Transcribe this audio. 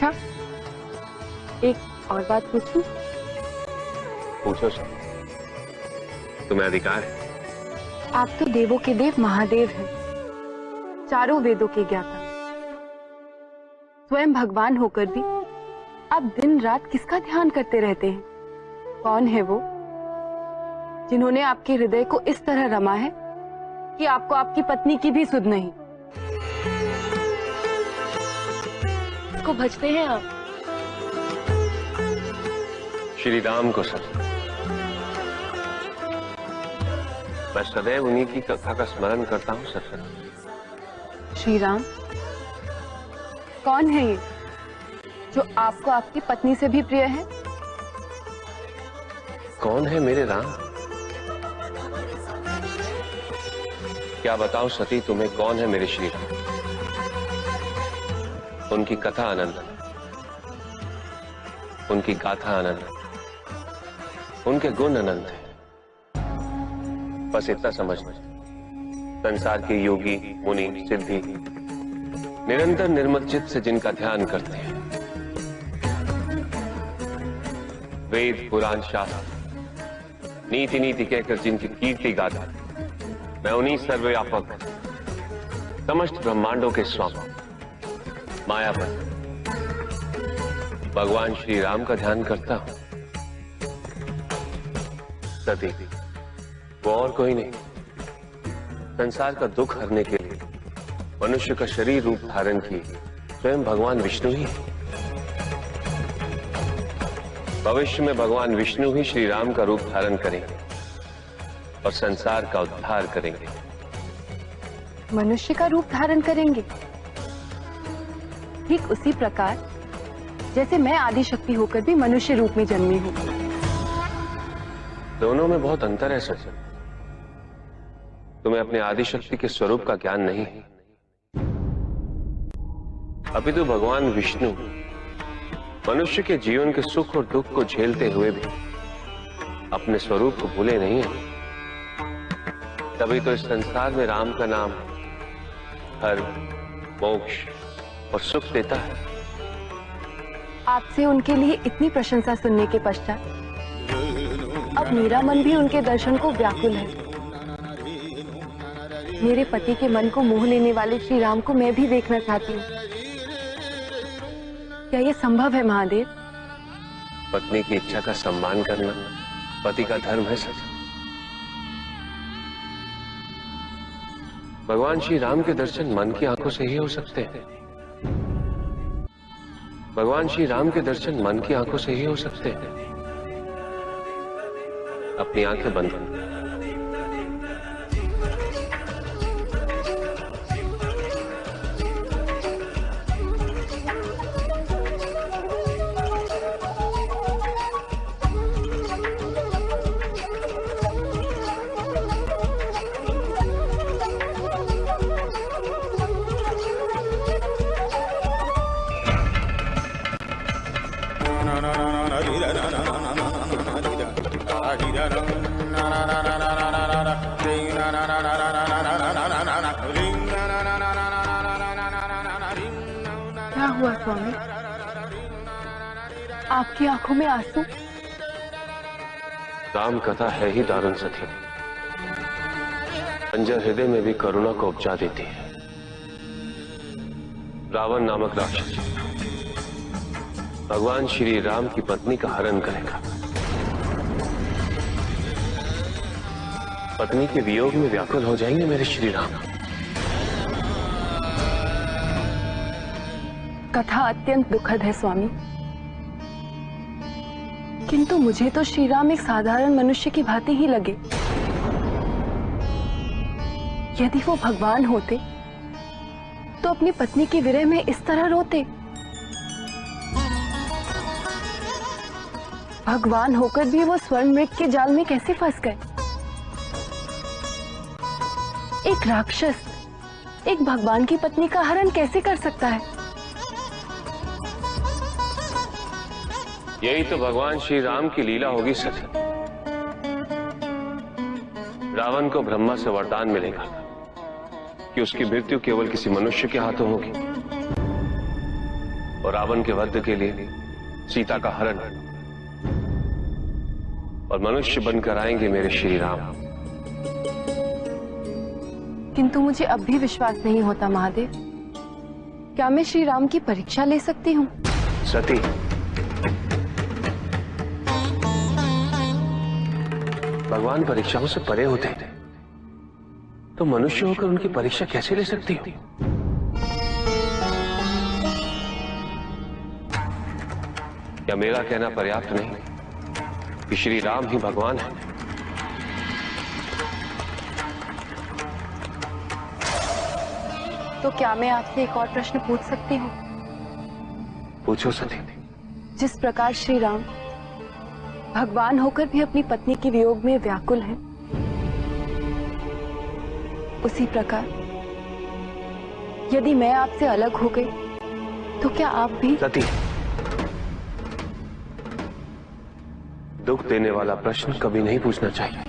अच्छा, एक और बात पूछूं? पूछो सर, तुम्हें अधिकार है। आप तो देवों के देव महादेव हैं, चारों वेदों के ज्ञाता। स्वयं भगवान होकर भी आप दिन रात किसका ध्यान करते रहते हैं? कौन है वो जिन्होंने आपके हृदय को इस तरह रमा है कि आपको आपकी पत्नी की भी सुध नहीं? इसको भजते हैं आप? श्री राम को सर। मैं सदैव उन्हीं की कथा का स्मरण करता हूँ सर। श्री राम कौन है ये जो आपको आपकी पत्नी से भी प्रिय है? कौन है मेरे राम? क्या बताऊं सती तुम्हें कौन है मेरे श्री राम? उनकी कथा अनंत, उनकी गाथा अनंत, उनके गुण अनंत है। बस इतना समझना, संसार के योगी मुनि सिद्धि निरंतर निर्मल चित्त से जिनका ध्यान करते हैं, वेद पुराण शास्त्र नीति नीति कहकर जिनकी कीर्ति गाथा, मैं उन्हीं सर्वव्यापक समस्त ब्रह्मांडों के स्वामी मायापति भगवान श्री राम का ध्यान करता हूं। सती वो और कोई नहीं, संसार का दुख हरने के लिए मनुष्य का शरीर रूप धारण किए स्वयं भगवान विष्णु ही है। भविष्य में भगवान विष्णु ही श्री राम का रूप धारण करेंगे और संसार का उद्धार करेंगे। मनुष्य का रूप धारण करेंगे, ठीक उसी प्रकार जैसे मैं आदि शक्ति होकर भी मनुष्य रूप में जन्मी हूं। दोनों में बहुत अंतर है सच। तुम्हें अपने आदि शक्ति के स्वरूप का ज्ञान नहीं है। अभी तो भगवान विष्णु मनुष्य के जीवन के सुख और दुख को झेलते हुए भी अपने स्वरूप को भूले नहीं है। तभी तो इस संसार में राम का नाम हर मोक्ष और सुख देता है। आपसे उनके लिए इतनी प्रशंसा सुनने के पश्चात अब मेरा मन भी उनके दर्शन को व्याकुल है। मेरे पति के मन को मोह लेने वाले श्री राम को मैं भी देखना चाहती हूँ। क्या ये संभव है महादेव? पत्नी की इच्छा का सम्मान करना पति का धर्म है सच। भगवान श्री राम के दर्शन मन की आंखों से ही हो सकते हैं। भगवान श्री राम के दर्शन मन की आंखों से ही हो सकते हैं। अपनी आंखें बंद करो। क्या हुआ स्वामी? आपकी आंखों में आंसू? राम कथा है ही दारुण सती। अंजर हृदय में भी करुणा को उपजा देती है। रावण नामक राक्षस भगवान श्री राम की पत्नी का हरण करेगा। पत्नी के वियोग में व्याकुल हो जाएंगे मेरे श्री राम। कथा अत्यंत दुखद है स्वामी, किंतु मुझे तो श्री राम एक साधारण मनुष्य की भांति ही लगे। यदि वो भगवान होते तो अपनी पत्नी की विरह में इस तरह रोते। भगवान होकर भी वो स्वर्ण मृग के जाल में कैसे फंस गए? एक राक्षस एक भगवान की पत्नी का हरण कैसे कर सकता है? यही तो भगवान श्री राम की लीला होगी सच। रावण को ब्रह्मा से वरदान मिलेगा कि उसकी मृत्यु केवल किसी मनुष्य के हाथों होगी और रावण के वध के लिए सीता का हरण, और मनुष्य बनकर आएंगे मेरे श्री राम। किंतु मुझे अब भी विश्वास नहीं होता महादेव। क्या मैं श्री राम की परीक्षा ले सकती हूँ? सती, भगवान परीक्षाओं से परे होते हैं, तो मनुष्य होकर उनकी परीक्षा कैसे ले सकती हो? क्या मेरा कहना पर्याप्त नहीं कि श्री राम ही भगवान है? तो क्या मैं आपसे एक और प्रश्न पूछ सकती हूँ? पूछो सती। जिस प्रकार श्री राम भगवान होकर भी अपनी पत्नी के वियोग में व्याकुल हैं, उसी प्रकार यदि मैं आपसे अलग हो गई तो क्या आप भी? सती, दुख देने वाला प्रश्न कभी नहीं पूछना चाहिए।